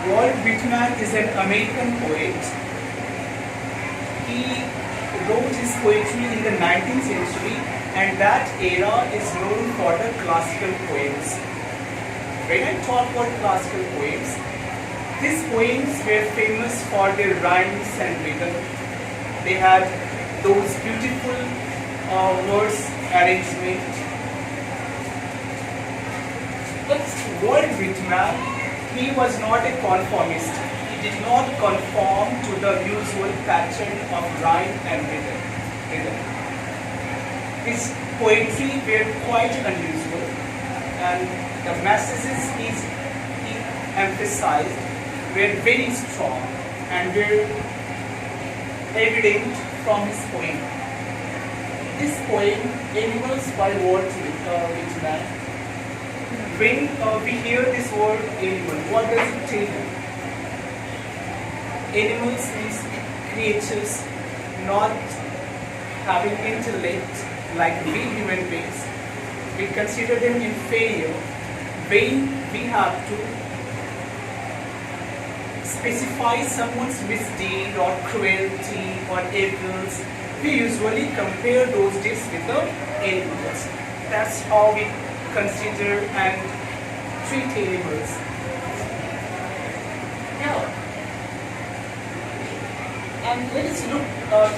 Walt Whitman is an American poet. He wrote his poetry in the 19th century, and that era is known for the classical poems. When I talk about classical poems, these poems were famous for their rhymes and rhythm. They had those beautiful verse arrangement. But Walt Whitman, he was not a conformist. He did not conform to the usual pattern of rhyme and rhythm. His poetry were quite unusual, and the messages he emphasized were very strong and were evident from his poem. This poem, Animals by Walt Whitman, when we hear this word animal, what does it tell you? Animals means creatures not having intellect like we human beings. We consider them inferior when we have to specify someone's misdeed or cruelty or evils. We usually compare those deeds with the animals. That's how we consider and treat animals. Now, and let us look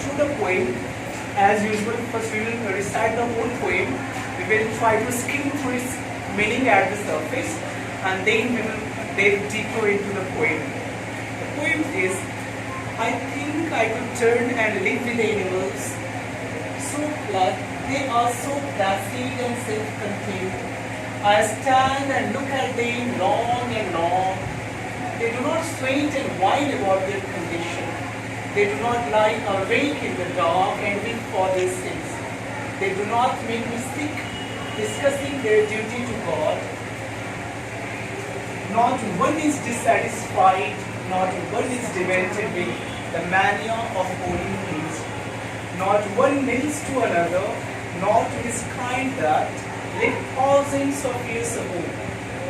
through the poem. As usual, first we will recite the whole poem. We will try to skim through its meaning at the surface, and then we will delve deeper into the poem. The poem is, I think I could turn and live with animals. So they are so placid and self-contained. I stand and look at them long and long. They do not sweat and whine about their condition. They do not lie awake in the dark and weep for their sins. They do not make me sick discussing their duty to God. Not one is dissatisfied, not one is demented with the mania of owning things. Not one kneels to another, nor to his kind that lived thousands of years ago.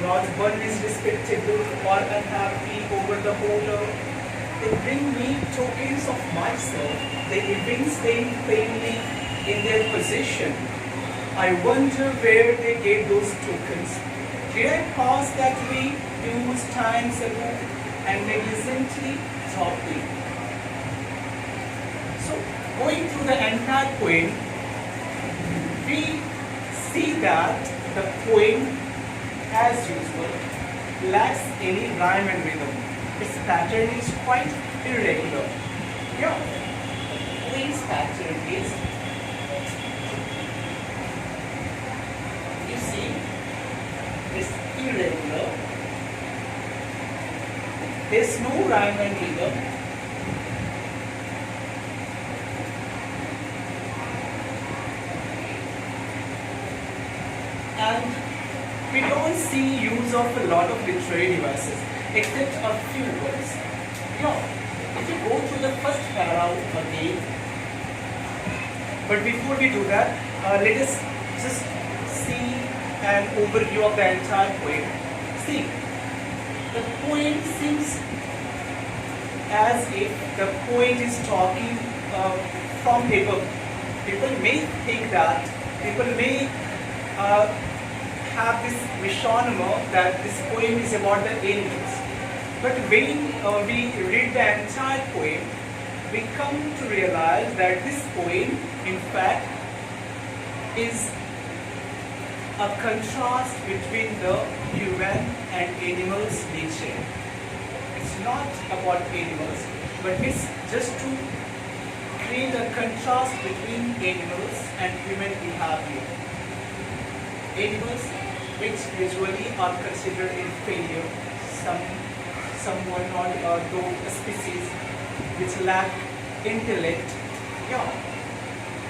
Not one is respectable or unhappy over the whole earth. They bring me tokens of myself. They evince them plainly in their possession. I wonder where they get those tokens. Did I pass that way those times ago and negligently dropped it? So, going through the entire poem, we see that the poem, as usual, lacks any rhyme and rhythm. Its pattern is quite irregular. Yeah, the poem's pattern is, you see, it's irregular. There's no rhyme and rhythm. And we don't see use of a lot of literary devices, except a few words. If you go to the first paragraph again, but before we do that, let us just see an overview of the entire poem. See, the poem seems as if the poet is talking from above. People may think that, people may have this misnomer that this poem is about the animals. But when we read the entire poem, we come to realize that this poem, in fact, is a contrast between the human and animals' nature. It's not about animals, but it's just to create a contrast between animals and human behavior. Animals, which usually are considered inferior, someone or those species which lack intellect,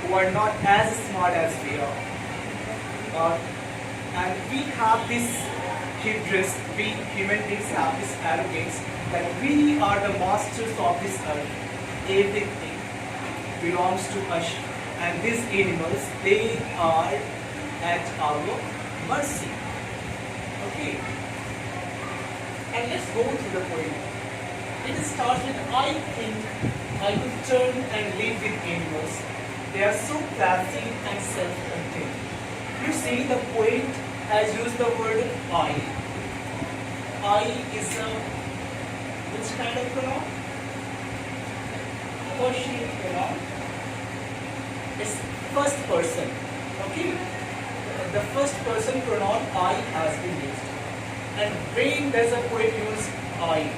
who are not as smart as we are. And we have this hubris, we human beings have this arrogance that we are the masters of this earth. Everything belongs to us, and these animals, they are at our mercy. Okay. And let's go through the poem. It starts with, I think I could turn and live with animals. They are so placid and self-contained. You see, the poet has used the word I. I is a, which kind of pronoun? Personal pronoun. It's first person. Okay? The first person pronoun I has been used. And when does a poet use I?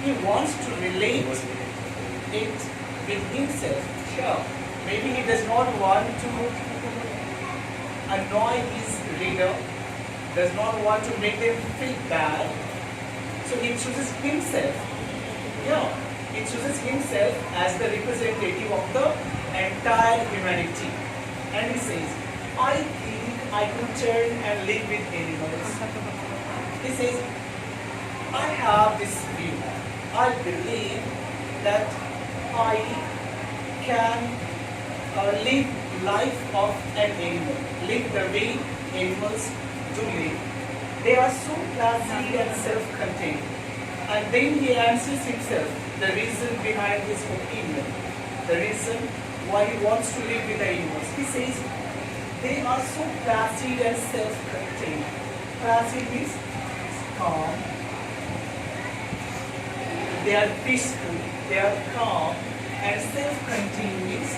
He wants to relate it with himself. Sure. Maybe he does not want to annoy his reader, does not want to make them feel bad. So he chooses himself. Yeah. He chooses himself as the representative of the entire humanity. And he says, I think I could turn and live with animals. He says, I have this view. I believe that I can live life of an animal, live the way animals do live. They are so placid and self-contained. And then he answers himself the reason behind his opinion, the reason why he wants to live with the animals. He says, they are so placid and self-contained. Placid means calm. They are peaceful, they are calm, and self-contained means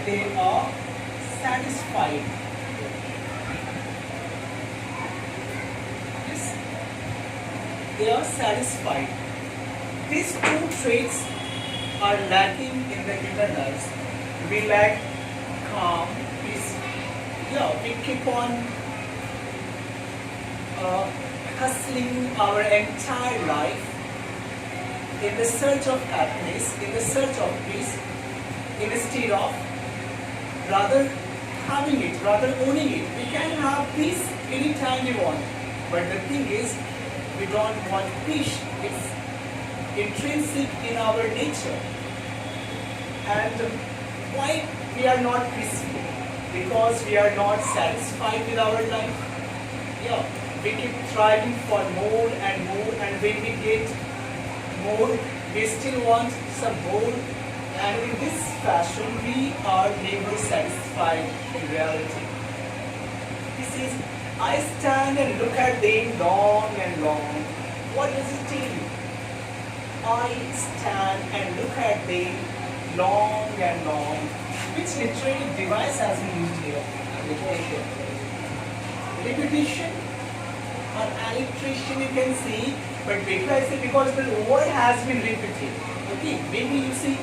they are satisfied. Yes, they are satisfied. These two traits are lacking in the human lives. We lack calm, peace. Yeah, we keep on hustling our entire life in the search of happiness, in the search of peace, instead of rather having it, rather owning it. We can have peace anytime we want, but the thing is, we don't want peace. It's intrinsic in our nature. And why we are not peaceful? Because we are not satisfied with our life. Yeah, we keep striving for more and more, and when we get more, we still want some more, and in this fashion we are never satisfied in reality. He says, I stand and look at them long and long. What does it tell you? I stand and look at them long and long. Which literary device has been used here? Repetition. Repetition or alliteration you can see. But better I say because the word has been repeated. Okay, maybe you see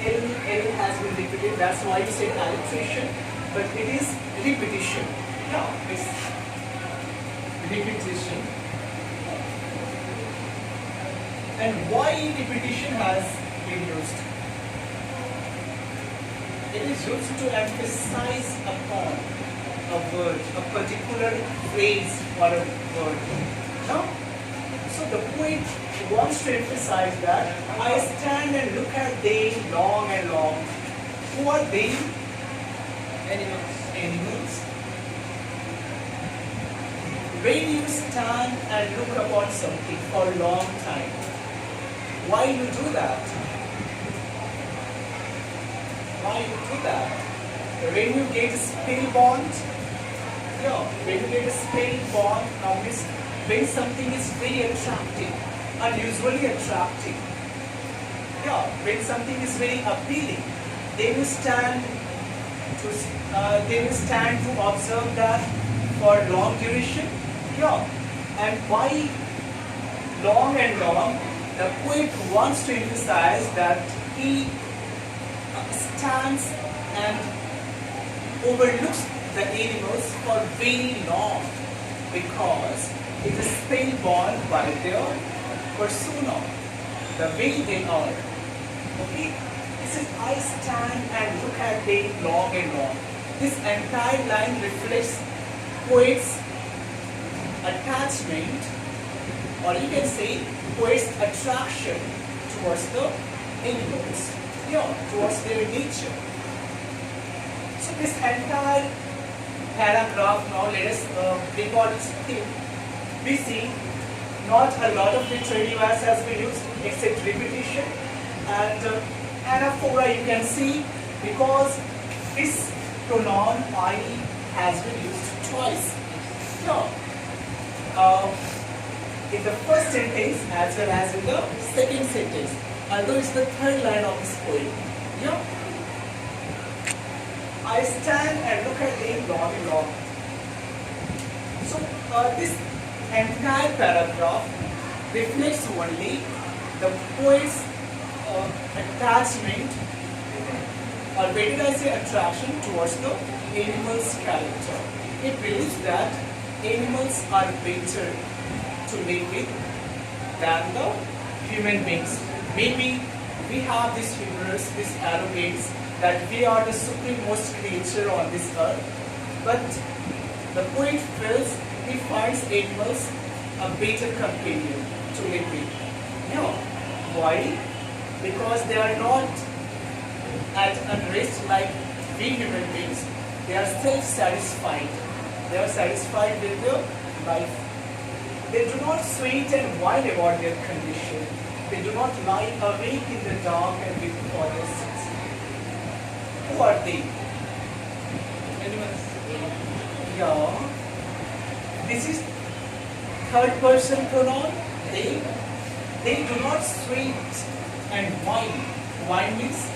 L has been repeated, that's why you say alliteration, but it is repetition. Yeah, it's repetition. And why repetition has been used? It is used to emphasize upon a word, a particular phrase or a word. No? So the poet wants to emphasize that I stand and look at them long and long. Who are they? Animals. Animals. When you stand and look upon something for a long time, why you do that? Why you do that? When you get spellbound, when you get spellbound, now means when something is very attractive, unusually attractive, when something is very appealing, they will stand to observe that for long duration. And why long and long? The poet wants to emphasize that he stands and overlooks the animals for very long because it is spellbound by their persona, the way they are. Okay? He says, I stand and look at them long and long. This entire line reflects poet's attachment, or you can say poet's attraction towards the animals, towards their nature. So this entire paragraph now. Let us bring all this thing. We see not a lot of literary device has been used except repetition and anaphora you can see because this pronoun I has been used twice. Now, in the first sentence as well as in the second sentence, although it's the third line of this poem. Yeah. I stand and look at him long and long. So this entire paragraph reflects only the poet's attachment, or better I say attraction towards the animal's character. It believes that animals are better to live with than the human beings. Maybe we have this hubris, this arrogance that we are the supremest creature on this earth, but the poet feels he finds animals a better companion to live with. No. Why? Because they are not at unrest like we human beings. They are self-satisfied. They are satisfied with their life. They do not sweat and whine about their condition. They do not lie awake in the dark and weep for their sins. Who are they? Animals. Yeah. This is third person pronoun. They do not sweat and whine. Whine means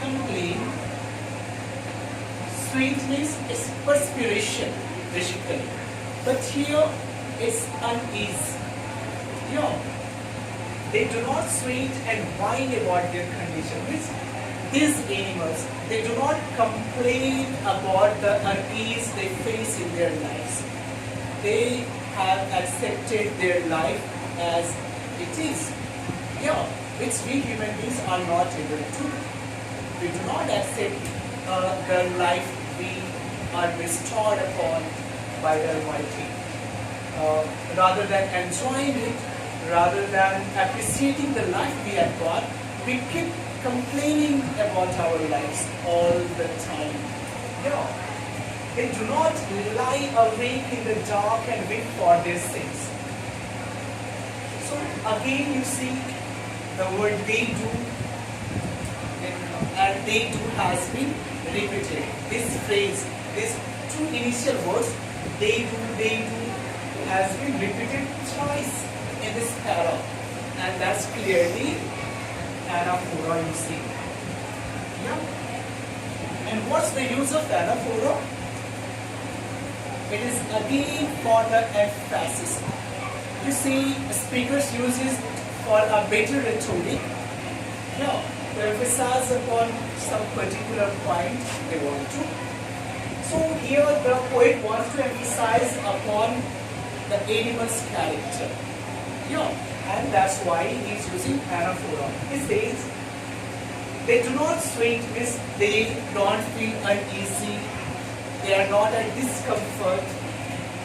complain. Sweat means it's perspiration, basically. But here it's unease. Yeah. They do not sweat and whine about their condition. Means these animals, they do not complain about the unease they face in their lives. They have accepted their life as it is. Yeah, which we human beings are not able to. We do not accept the life we are bestowed upon by the Almighty. Rather than enjoying it, rather than appreciating the life we have got, we keep complaining about our lives all the time. Yeah. They do not lie awake in the dark and wait for their sins. So again you see the word they do and they do has been repeated. This phrase, these two initial words, they do, has been repeated twice in this para. And that's clearly anaphora you see. Yeah. And what's the use of anaphora? It is again for the emphasis. You see, speakers use it for a better rhetoric. Yeah, to emphasize upon some particular point they want to. So here the poet wants to emphasize upon the animal's character. Yeah, and that's why he is using anaphora. He says, they do not sweat, means they don't feel uneasy. They are not at discomfort,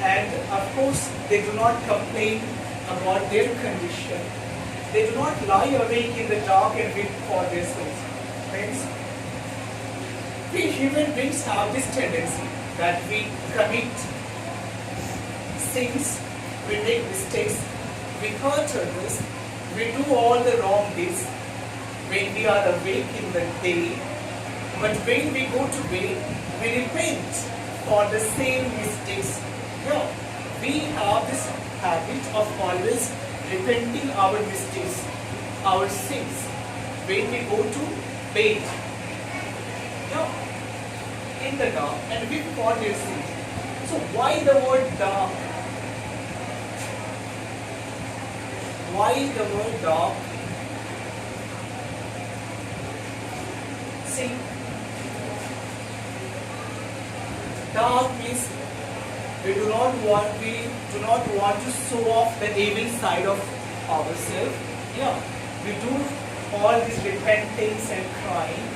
and of course they do not complain about their condition. They do not lie awake in the dark and weep for their sins. Friends, we human beings have this tendency that we commit sins, we make mistakes, we hurt others, we do all the wrong deeds when we are awake in the day, but when we go to bed, we repent for the same mistakes. Yeah, we have this habit of always repenting our mistakes, our sins, when we go to bed. Yeah, in the dark, and we for their sins. So why the word dark? Why the word dark? See, dark means we do not want to show off the evil side of ourselves. Yeah, we do all this repentance and crying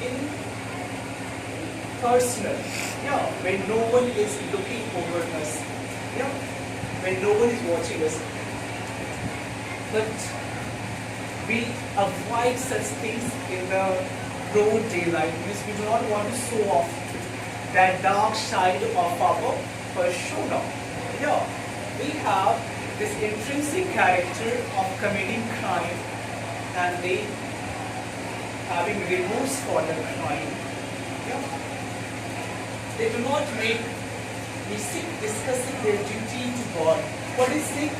in personal. Yeah, when no one is looking over us. Yeah, when no one is watching us. But we avoid such things in the broad daylight, means we do not want to show off that dark side of our persona. Yeah, we have this intrinsic character of committing crime and they having remorse for the crime. Yeah. They do not make music discussing their duty to God. What is it?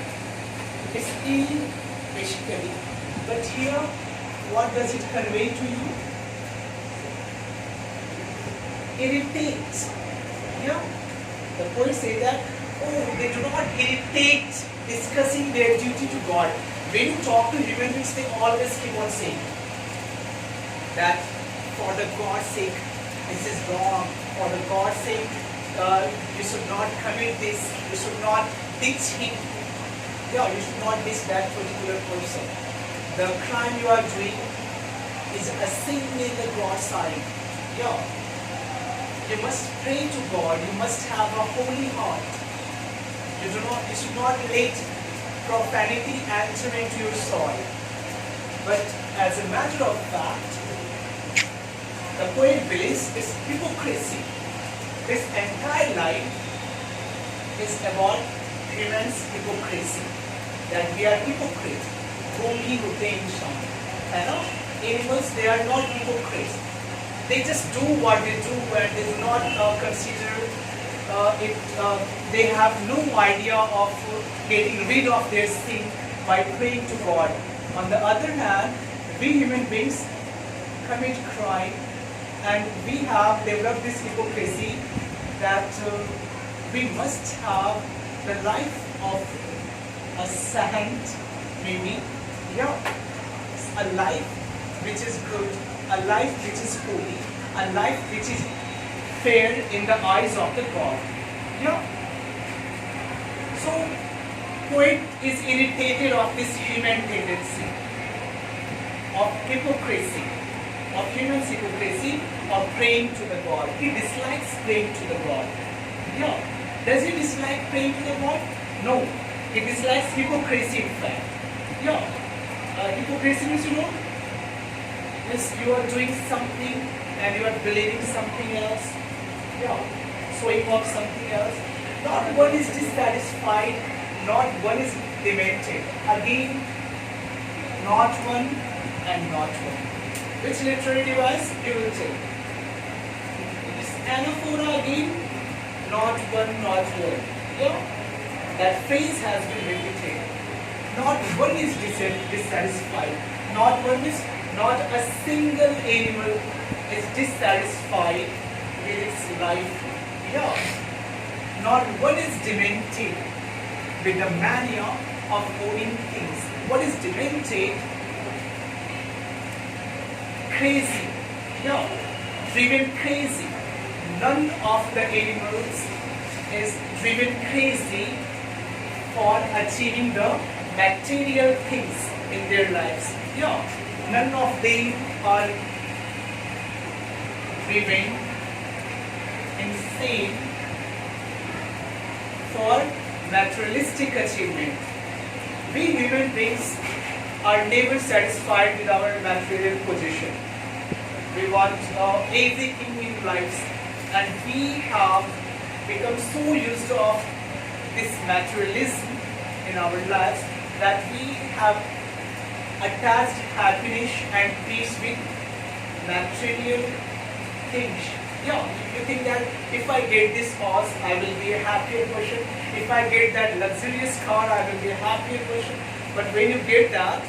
It's ill, basically. But here, what does it convey to you? Irritate. Yeah? The poet say that, oh, they do not irritate discussing their duty to God. When you talk to human beings, they always keep on saying that for the God's sake, this is wrong. For the God's sake, you should not commit this. You should not ditch him. Yeah, you should not ditch that particular person. The crime you are doing is a sin in the God's sight. Yeah. You must pray to God. You must have a holy heart. You should not let profanity enter into your soul. But as a matter of fact, the poet believes it's hypocrisy. This entire life is about human's hypocrisy. That we are hypocrites. Only होते हैं इंसान, है ना? Animals, they are not hypocrites. They just do what they do and they do not consider it. They have no idea of getting rid of their sin by praying to God. On the other hand, we human beings commit crime and we have developed this hypocrisy that we must have the life of a saint, maybe, yeah, a life which is good, a life which is holy, a life which is fair in the eyes of the God. Yeah. So, poet is irritated of this human tendency, of hypocrisy, of human hypocrisy, of praying to the God. He dislikes praying to the God. Yeah. Does he dislike praying to the God? No. He dislikes hypocrisy in fact. Yeah. Hypocrisy means, you know, is you are doing something and you are believing something else. Yeah. Showing off something else. Not one is dissatisfied, not one is demented. Again, not one and not one. Which literary device you will take? It is anaphora again, not one, not one. Yeah? That phrase has been repeated. Not one is dissatisfied. Not one is, not a single animal is dissatisfied with its life. Yeah. Not one is demented with the mania of owning things. What is demented? Crazy. Yeah. Driven crazy. None of the animals is driven crazy for achieving the material things in their lives. Yeah. None of them are driven insane for materialistic achievement. We human beings are never satisfied with our material position. We want everything in life, and we have become so used to this materialism in our lives that we have attached happiness and peace with material things. Yeah, you think that if I get this house, I will be a happier person. If I get that luxurious car, I will be a happier person. But when you get that,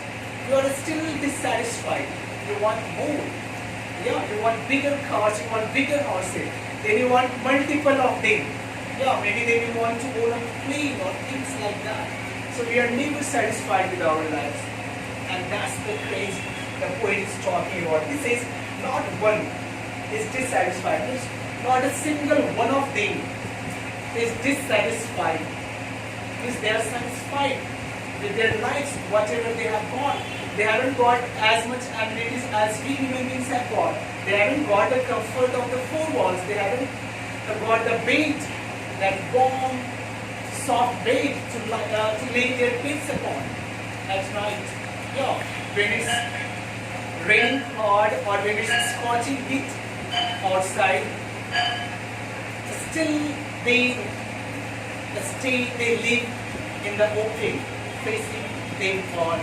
you are still dissatisfied. You want more. Yeah, you want bigger cars, you want bigger houses. Then you want multiple of them. Yeah, maybe then you want to own a plane or things like that. So we are never satisfied with our lives. And that's the craze the poet is talking about. He says, not one is dissatisfied. Not a single one of them is dissatisfied. Means they are satisfied with their lives, whatever they have got. They haven't got as much amenities as we human beings have got. They haven't got the comfort of the four walls. They haven't got the bed, that warm, soft bed to lay their kids upon at night. Yeah, when it's raining hard or maybe it's scorching heat outside, still they live in the open, facing them on,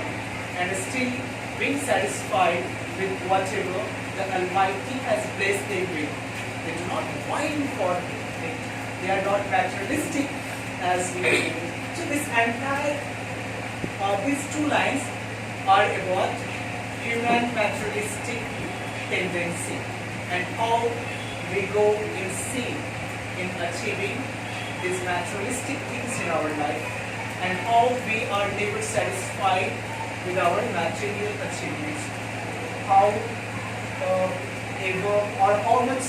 and still being satisfied with whatever the Almighty has blessed them with. They do not whine for it. They are not materialistic as we do. So this entire, these two lines are about human materialistic tendency and how we go in sin in achieving these materialistic things in our life, and how we are never satisfied with our material achievements. How ever or how much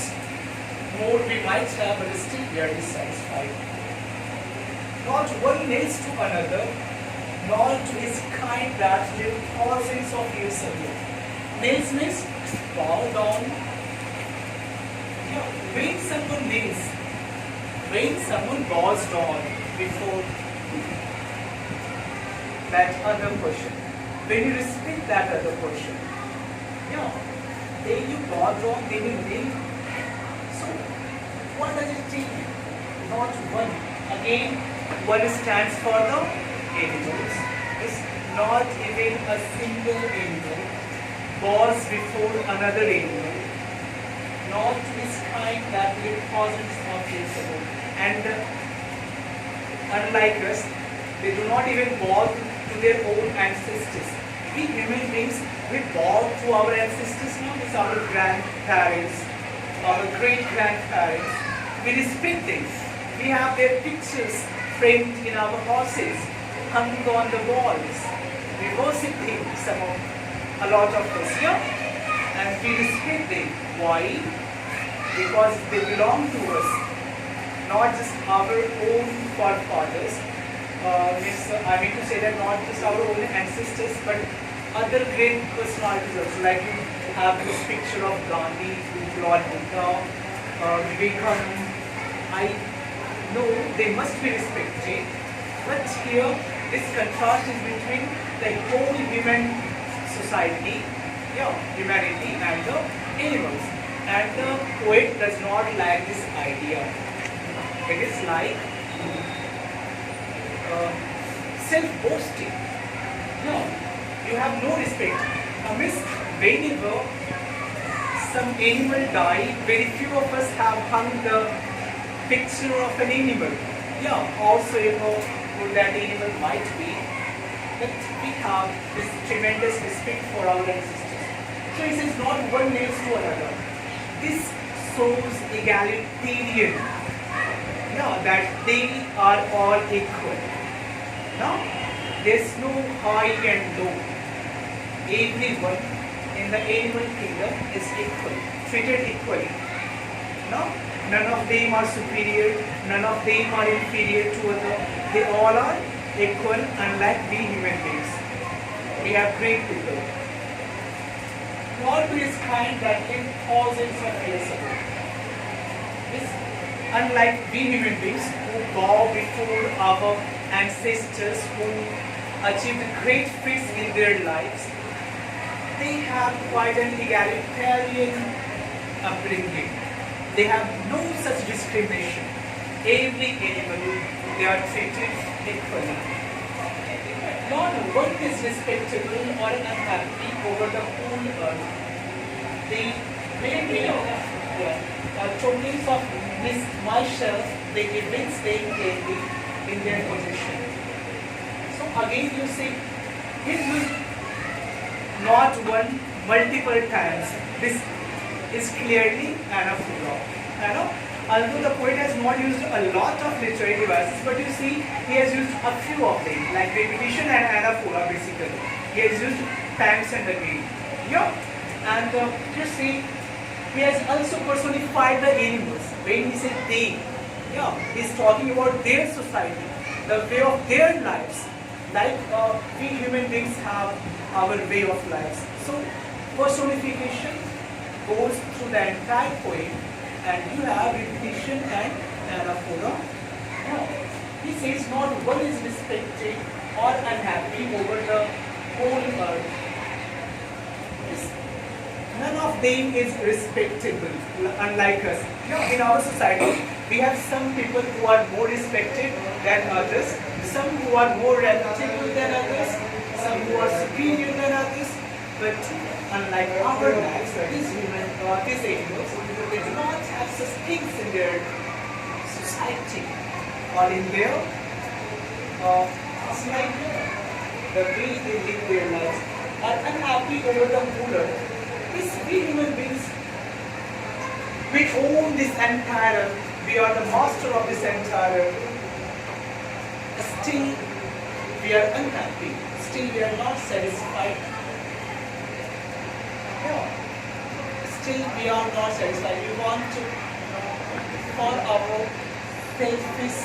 more we might have, but still we are dissatisfied. Not one nails to another, nor to his kind that lived thousands of years ago. Nails means bow down. When someone kneels, when someone bows down before that other person, when you respect that other person, then you bow down, they will kneel. So, what does it tell you? Not one. Again, one stands for the animals. It's not even a single animal bows before another animal, not to his kind that lived thousands of years ago. And unlike us, they do not even bow to their own ancestors. We human beings, we bow to our ancestors now. It's our grandparents, our great-grandparents. We respect them. We have their pictures framed in our houses, hung on the walls. We worship them, a lot of us here, and we respect them. Why? Because they belong to us, not just our own forefathers. I mean to say that not just our own ancestors, but other great personalities also. Like you have this picture of Gandhi, Lord Buddha, Vivekananda. I know they must be respected, but here this contrast is between the whole human society, humanity, and the animals. And the poet does not like this idea. It is like self-boasting. No, you have no respect. Whenever some animal died, very few of us have hung the picture of an animal. Also you know who that animal might be. But we have this tremendous respect for our ancestors. So it is not one nails to another. This shows egalitarian. That they are all equal. There's no high and low. Everyone in the animal kingdom is equal, treated equally. None of them are superior, none of them are inferior to other. They all are equal, unlike we human beings. We have great people. God is kind that lived thousands of years ago. Unlike we human beings who bow before our ancestors who achieved great feats in their lives, they have quite an egalitarian upbringing. They have no such discrimination. Every animal, they are treated equally. Not one is respectable or unhappy over the whole earth. They may be tokens of myself, they evince them clearly in their position. So again you see, it was not one, multiple times. This is clearly anaphora. Although the poet has not used a lot of literary devices, but you see, he has used a few of them, like repetition and anaphora basically. He has used times and again. And you see, he has also personified the animals. When he said they, he is talking about their society, the way of their lives. Like we human beings have our way of lives. So personification goes through the entire poem, and you have repetition and anaphora. He says not one is respected or unhappy over the whole earth. None of them is respectable, unlike us. In our society, we have some people who are more respected than others, some who are more reputable than others, some who are superior than others. But unlike our lives, these women or these animals, they do not have such things in their society or in their society. The way they live their lives are unhappy over the ruler. These we human beings, we own this entire, we are the master of this entire. Still, we are unhappy. Still, we are not satisfied. Still, we are not satisfied. We want to, for our selfish,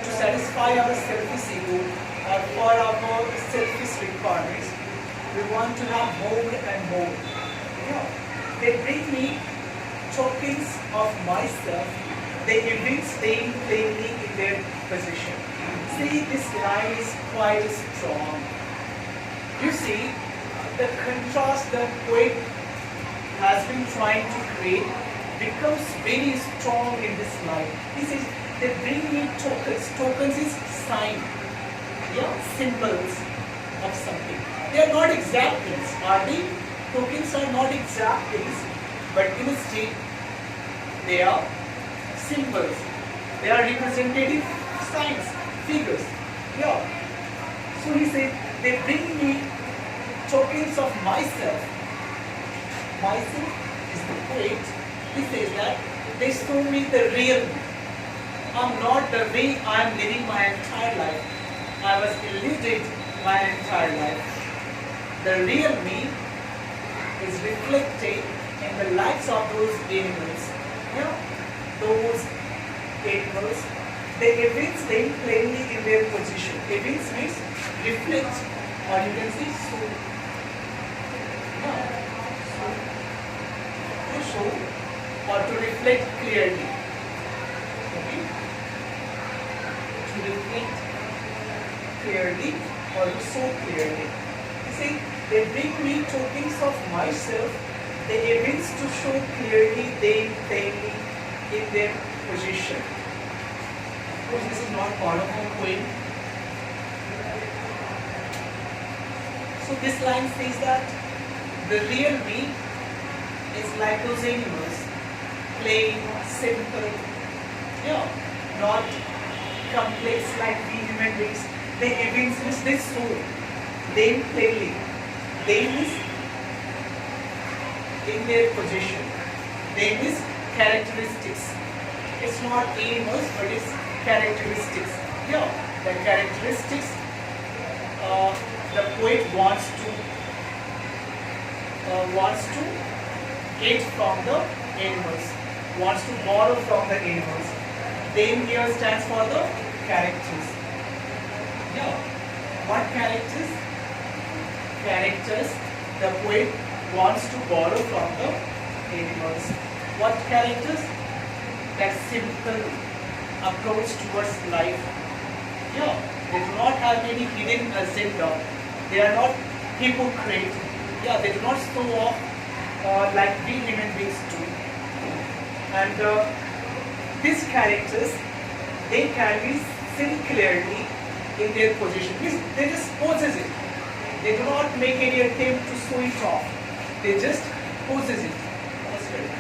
to satisfy our selfish ego, or for our selfish requirements, we want to have more and more. They bring me tokens of myself. They evince them plainly in their position. See, this line is quite strong. You see, the contrast the poet has been trying to create becomes very strong in this line. He says, they bring me tokens. Tokens is sign, symbols of something. They are not exact things, are they? Tokens are not exact things, but instead they are symbols. They are representative signs, figures. So he said, they bring me tokens of myself. Myself is the poet. He says that they show me the real me. I'm not the way I'm living my entire life. I was illuded my entire life. The real me is reflected in the lives of those animals. Those animals, they evince them plainly in their position. Evince means reflect, or you can say show. To show or to reflect clearly. Okay? To reflect clearly or to show clearly. You see, they bring me tokens of myself. They evince to show clearly them plainly in their position. Of course, this is not part of our poem. So this line says that the real me is like those animals, plain, simple, not complex like we human beings. They evince this soul, them plainly. Them is in their position. Them is characteristics. It's not animals, but it's characteristics. The characteristics the poet wants to get from the animals, wants to borrow from the animals. Them here stands for the characters. What characters? Characters the poet wants to borrow from the animals. What characters? That simple approach towards life. They do not have any hidden agenda. They are not hypocrite. They do not show off like we human beings do. And these characters, they can be seen clearly in their position. They just possess it. They do not make any attempt to show it off. They just possess it. That's right.